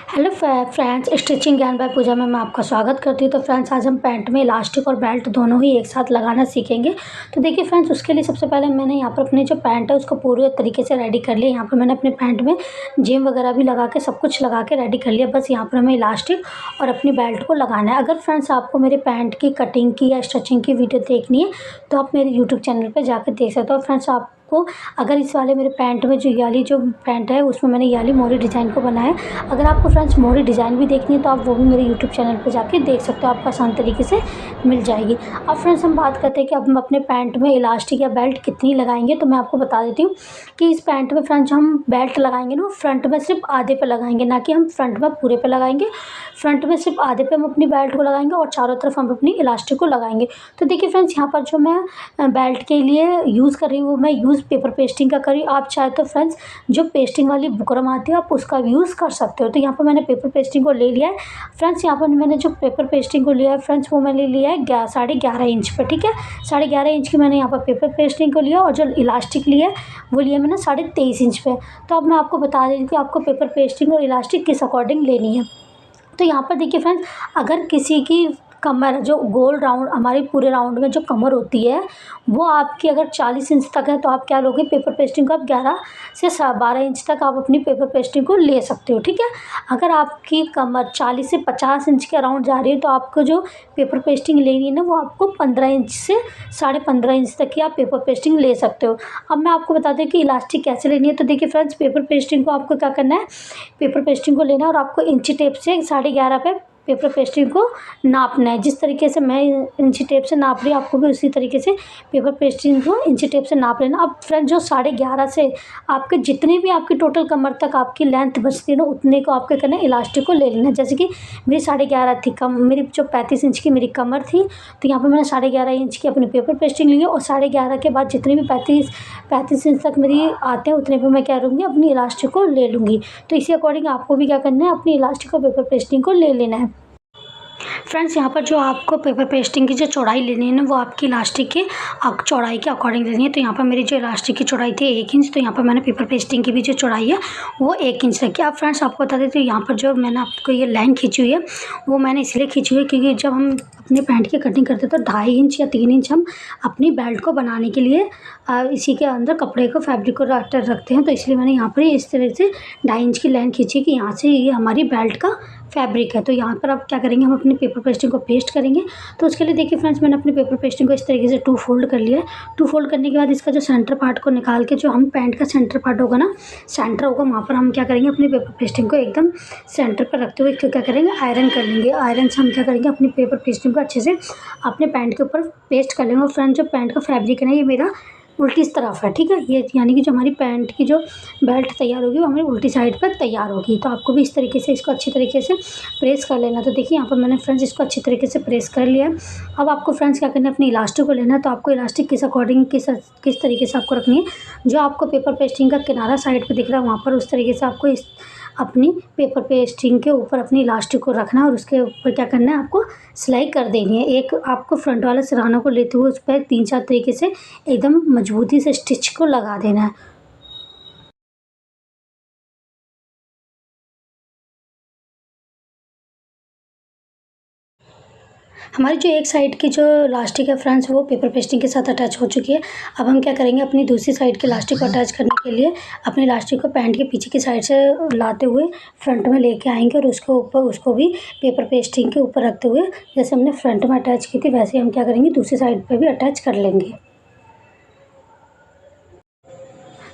Hello friends, stitching ज्ञान bye पूजा में मैं आपका स्वागत करती हूँ। तो फ्रेंड्स, आज हम पैंट में इलास्टिक और बेल्ट दोनों ही एक साथ लगाना सीखेंगे। तो देखिए फ्रेंड्स, उसके लिए सबसे पहले मैंने यहाँ पर अपनी जो पैंट है उसको पूरे तरीके से रेडी कर लिया। यहाँ पर मैंने अपने पैंट में जिम वगैरह भी लगा के सब कुछ लगा के रेडी कर लिया। बस यहाँ पर हमें इलास्टिक और अपनी बेल्ट को लगाना है। अगर फ्रेंड्स आपको मेरे पैंट की कटिंग की या स्टिचिंग की वीडियो देखनी है तो आप मेरे यूट्यूब चैनल पर जाकर देख सकते हो। फ्रेंड्स, आपको अगर इस वाले मेरे पैंट में जो पैंट है उसमें मैंने ये वाली मोरी डिज़ाइन को बनाया है। अगर आपको फ्रेंड्स मोरी डिज़ाइन भी देखनी है तो आप वो भी मेरे यूट्यूब चैनल पर जाके देख सकते हो, आपको आसान तरीके से मिल जाएगी। अब फ्रेंड्स, हम बात करते हैं कि अब हम अपने पैंट में इलास्टिक या बेल्ट कितनी लगाएंगे। तो मैं आपको बता देती हूँ कि इस पैंट में फ्रेंड्स हम बेल्ट लगाएंगे ना, फ्रंट में सिर्फ आधे पे लगाएंगे, ना कि हम फ्रंट में पूरे पे लगाएंगे। फ्रंट में सिर्फ आधे पे हम अपनी बेल्ट को लगाएंगे और चारों तरफ हम अपनी इलास्टिक को लगाएंगे। तो देखिए फ्रेंड्स, यहाँ पर जो मैं बेल्ट के लिए यूज़ कर रही हूँ मैं यूज़ पेपर पेस्टिंग का कर रही हूँ। आप चाहे तो फ्रेंड्स जो पेस्टिंग वाली बुकरम आती है आप उसका भी यूज़ कर सकते हो। तो यहाँ पर मैंने पेपर पेस्टिंग को ले लिया है। फ्रेंड्स, यहाँ पर मैंने जो पेपर पेस्टिंग को लिया है फ्रेंड्स वो मैंने लिया है 11.5 इंच पर। ठीक है, 11.5 इंच की मैंने यहाँ पर पेपर पेस्टिंग को लिया और जो इलास्टिक लिया वो लिया मैंने 23.5 इंच पे। तो अब मैं आपको बता देती हूँ कि आपको पेपर पेस्टिंग और इलास्टिक किस अकॉर्डिंग लेनी है। तो यहाँ पर देखिए फ्रेंड्स, अगर किसी की कमर जो गोल राउंड हमारे पूरे राउंड में जो कमर होती है वो आपकी अगर 40 इंच तक है तो आप क्या लोगे, पेपर पेस्टिंग को आप 11 से 12 इंच तक आप अपनी पेपर पेस्टिंग को ले सकते हो। ठीक है, अगर आपकी कमर 40 से 50 इंच के अराउंड जा रही है तो आपको जो पेपर पेस्टिंग लेनी है ना वो आपको 15 इंच से 15.5 इंच तक की आप पेपर पेस्टिंग ले सकते हो। अब मैं आपको बता दूँ कि इलास्टिक कैसे लेनी है। तो देखिए फ्रेंड्स, पेपर पेस्टिंग को आपको क्या करना है, पेपर पेस्टिंग को लेना है और आपको इंची टेप से 11.5 पे पेपर पेस्टिंग को नापना है। जिस तरीके से मैं इंची टेप से नाप रही हूँ आपको भी उसी तरीके से पेपर पेस्टिंग को इंची टेप से नाप लेना। अब फ्रेंड्स, जो 11.5 से आपके जितनी भी आपकी टोटल कमर तक आपकी लेंथ बचती है ना उतने को आपके करना इलास्टिक को ले लेना। जैसे कि मेरी 11.5 थी मेरी जो 35 इंच की मेरी कमर थी, तो यहाँ पर मैंने 11.5 इंच की अपनी पेपर पेस्टिंग ली है और 11.5 के बाद जितनी भी 35 इंच तक मेरी आते हैं उतने पर मैं क्या करूँगी, अपनी इलास्टिक को ले लूँगी। तो इसी अकॉर्डिंग आपको भी क्या करना है, अपनी इलास्टिक और पेपर पेस्टिंग को ले लेना है। फ्रेंड्स, यहाँ पर जो आपको पेपर पेस्टिंग की जो चौड़ाई लेनी है ना वो आपकी इलास्टिक की चौड़ाई के अकॉर्डिंग लेनी है। तो यहाँ पर मेरी जो इलास्टिक की चौड़ाई थी 1 इंच, तो यहाँ पर मैंने पेपर पेस्टिंग की भी जो चौड़ाई है वो 1 इंच रखी है। अब फ्रेंड्स, आपको बता देते यहाँ पर जो मैंने आपको ये लाइन खींची हुई है वो मैंने इसलिए खींची हुई है क्योंकि जब हम अपने पैंट की कटिंग करते तो 2.5 इंच या 3 इंच हम अपनी बेल्ट को बनाने के लिए इसी के अंदर कपड़े को फैब्रिक को रखते हैं। तो इसलिए मैंने यहाँ पर इस तरह से 2.5 इंच की लाइन खींची कि यहाँ से ये हमारी बेल्ट का फैब्रिक है। तो यहाँ पर आप क्या करेंगे, हम अपनी पेपर पेस्टिंग को पेस्ट करेंगे। तो उसके लिए देखिए फ्रेंड्स, मैंने अपनी पेपर पेस्टिंग को इस तरीके से 2 फोल्ड कर लिया है। 2 फोल्ड करने के बाद इसका जो सेंटर पार्ट को निकाल के जो हम पैंट का सेंटर पार्ट होगा ना, सेंटर होगा वहाँ पर हम क्या करेंगे, अपनी पेपर पेस्टिंग को एकदम सेंटर पर रखते हुए क्या करेंगे, आयरन कर लेंगे। आयरन से हम क्या करेंगे, अपनी पेपर पेस्टिंग को अच्छे से अपने पैंट के ऊपर पेस्ट कर लेंगे। और फ्रेंड्स, जो पैंट का फैब्रिक है ना ये मेरा उल्टी इस तरफ है। ठीक है, ये यानी कि जो हमारी पैंट की जो बेल्ट तैयार होगी वो हमारी उल्टी साइड पर तैयार होगी। तो आपको भी इस तरीके से इसको अच्छी तरीके से प्रेस कर लेना। तो देखिए यहाँ पर मैंने फ्रेंड्स इसको अच्छी तरीके से प्रेस कर लिया है। अब आपको फ्रेंड्स क्या करना है, अपनी इलास्टिक को लेना है। तो आपको इलास्टिक किस अकॉर्डिंग किस तरीके से आपको रखनी है, जो आपको पेपर पेस्टिंग का किनारा साइड पर दिख रहा है वहाँ पर उस तरीके से आपको अपनी पेपर पेस्टिंग के ऊपर अपनी इलास्टिक को रखना है और उसके ऊपर क्या करना है, आपको सिलाई कर देनी है। एक आपको फ्रंट वाला सिराना को लेते हुए उस पर 3-4 तरीके से एकदम मजबूती से स्टिच को लगा देना है। हमारी जो एक साइड की जो इलास्टिक है फ्रेंड्स वो पेपर पेस्टिंग के साथ अटैच हो चुकी है। अब हम क्या करेंगे, अपनी दूसरी साइड की इलास्टिक को अटैच करने के लिए अपनी इलास्टिक को पैंट के पीछे की साइड से लाते हुए फ्रंट में लेके आएंगे और उसके ऊपर उसको भी पेपर पेस्टिंग के ऊपर रखते हुए जैसे हमने फ्रंट में अटैच की थी वैसे हम क्या करेंगे दूसरी साइड पर भी अटैच कर लेंगे।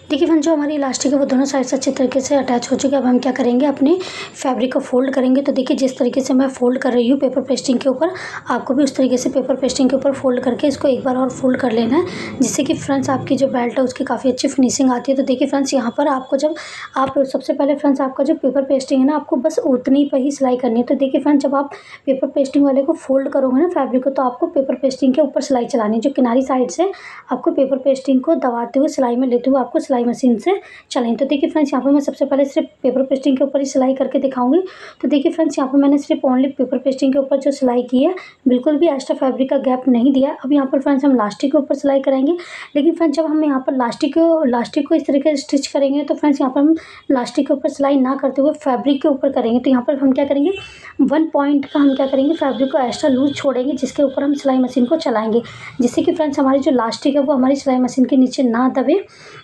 देखिए फ्रेंड्स, जो हमारी इलास्टिक है वो दोनों साइड से अच्छे तरीके से अटैच हो चुकी है। अब हम क्या करेंगे, अपने फैब्रिक को फोल्ड करेंगे। तो देखिए जिस तरीके से मैं फोल्ड कर रही हूँ पेपर पेस्टिंग के ऊपर, आपको भी उस तरीके से पेपर पेस्टिंग के ऊपर फोल्ड करके इसको एक बार और फोल्ड कर लेना है, जिससे कि फ्रेंड्स आपकी जो बेल्ट है उसकी काफ़ी अच्छी फिनिशिंग आती है। तो देखिए फ्रेंड्स, यहाँ पर आपको जब आप सबसे पहले फ्रेंड्स आपका जो पेपर पेस्टिंग है ना आपको बस उतनी पर ही सिलाई करनी है। तो देखिए फ्रेंड्स, जब आप पेपर पेस्टिंग वाले को फोल्ड करोगे ना फैब्रिक को तो आपको पेपर पेस्टिंग के ऊपर सिलाई चलानी है। जो किनारी साइड से आपको पेपर पेस्टिंग को दबाते हुए सिलाई में लेते हुए आपको सिलाई सिलाई मशीन से चलें। तो देखिए फ्रेंड्स, यहाँ पे मैं सबसे पहले सिर्फ पेपर पेस्टिंग के ऊपर ही सिलाई करके दिखाऊंगी। तो देखिए फ्रेंड्स, यहाँ पे मैंने सिर्फ ओनली पेपर पेस्टिंग के ऊपर जो सिलाई की है, बिल्कुल भी एक्स्ट्रा फैब्रिक का गैप नहीं दिया। अब यहाँ पर फ्रेंड्स हम लास्टिक के ऊपर सिलाई करेंगे, लेकिन फ्रेंड्स जब हम यहाँ पर लास्टिक को इस तरीके से स्टिच करेंगे तो फ्रेंड्स यहाँ पर हम लास्टिक के ऊपर सिलाई ना करते हुए फैब्रिक के ऊपर करेंगे। तो यहाँ पर हम क्या करेंगे, 1 पॉइंट का हम क्या करेंगे, फैब्रिक को एक्स्ट्रा लूज छोड़ेंगे, जिसके ऊपर हम सिलाई मशीन को चलाएंगे, जिससे कि फ्रेंड्स हमारी जो लास्टिक है वो हमारी सिलाई मशीन के नीचे ना दबे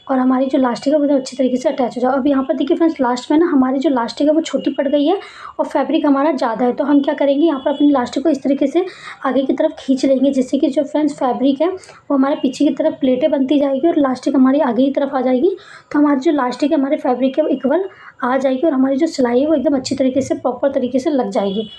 और हमारी जो लास्टिक है वो अच्छी तरीके से अटैच हो जाए। अब यहाँ पर देखिए फ्रेंड्स, लास्ट में ना हमारी जो लास्टिक है वो छोटी पड़ गई है और फैब्रिक हमारा ज़्यादा है। तो हम क्या करेंगे, यहाँ पर अपनी लास्टिक को इस तरीके से आगे की तरफ खींच लेंगे, जिससे कि जो फ्रेंड्स फैब्रिक है वो हमारे पीछे की तरफ प्लेटें बनती जाएगी और लास्टिक हमारी आगे की तरफ आ जाएगी। तो हमारी जो लास्टिक है हमारे फैब्रिक है वो इक्वल आ जाएगी और हमारी जो सिलाई है वो एकदम अच्छी तरीके से प्रॉपर तरीके से लग जाएगी।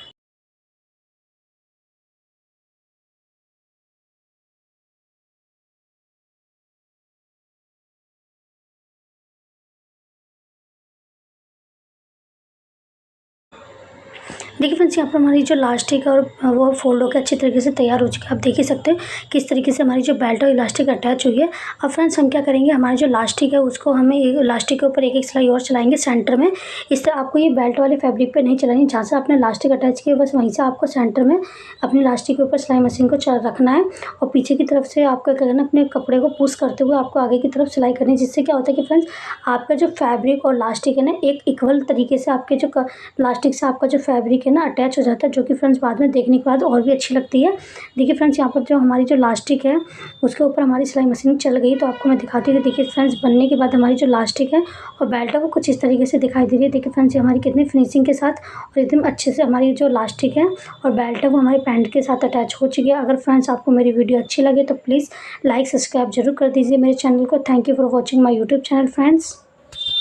देखिए फ्रेंड्स, यहाँ पर हमारी जो लास्टिक है और वो फोल्ड होकर अच्छी तरीके से तैयार हो चुकी है। आप देख ही सकते हैं किस तरीके से हमारी जो बेल्ट और इलास्टिक अटैच हुई है। अब फ्रेंड्स हम क्या करेंगे, हमारी जो लास्टिक है उसको हमें लास्टिक के ऊपर एक सिलाई और चलाएंगे सेंटर में। इस तरह आपको ये बेल्ट वाले फैब्रिक पे नहीं चलानी, जहाँ से आपने लास्टिक अटैच किया बस वहीं से आपको सेंटर में अपनी लास्टिक के ऊपर सिलाई मशीन को रखना है और पीछे की तरफ से आपका क्या करना, अपने कपड़े को पुश करते हुए आपको आगे की तरफ सिलाई करनी है। जिससे क्या होता है कि फ्रेंड्स आपका जो फैब्रिक और लास्टिक है ना, एक इक्वल तरीके से आपके जो लास्टिक से आपका जो फैब्रिक है ना अटैच हो जाता है, जो कि फ्रेंड्स बाद में देखने के बाद और भी अच्छी लगती है। देखिए फ्रेंड्स, यहाँ पर जो हमारी जो लास्टिक है उसके ऊपर हमारी सिलाई मशीन चल गई। तो आपको मैं दिखाती हूँ कि देखिए फ्रेंड्स, बनने के बाद हमारी जो लास्टिक है और बेल्ट है वो कुछ इस तरीके से दिखाई दे रही है। देखिए फ्रेंड्स, ये हमारी कितनी फिनिशिंग के साथ और एकदम अच्छे से हमारी जो लास्टिक है और बेल्ट है वो हमारे पैंट के साथ अटैच हो चुकी है। अगर फ्रेंड्स आपको मेरी वीडियो अच्छी लगे तो प्लीज़ लाइक सब्सक्राइब जरूर कर दीजिए मेरे चैनल को। Thank you for watching my YouTube channel friends.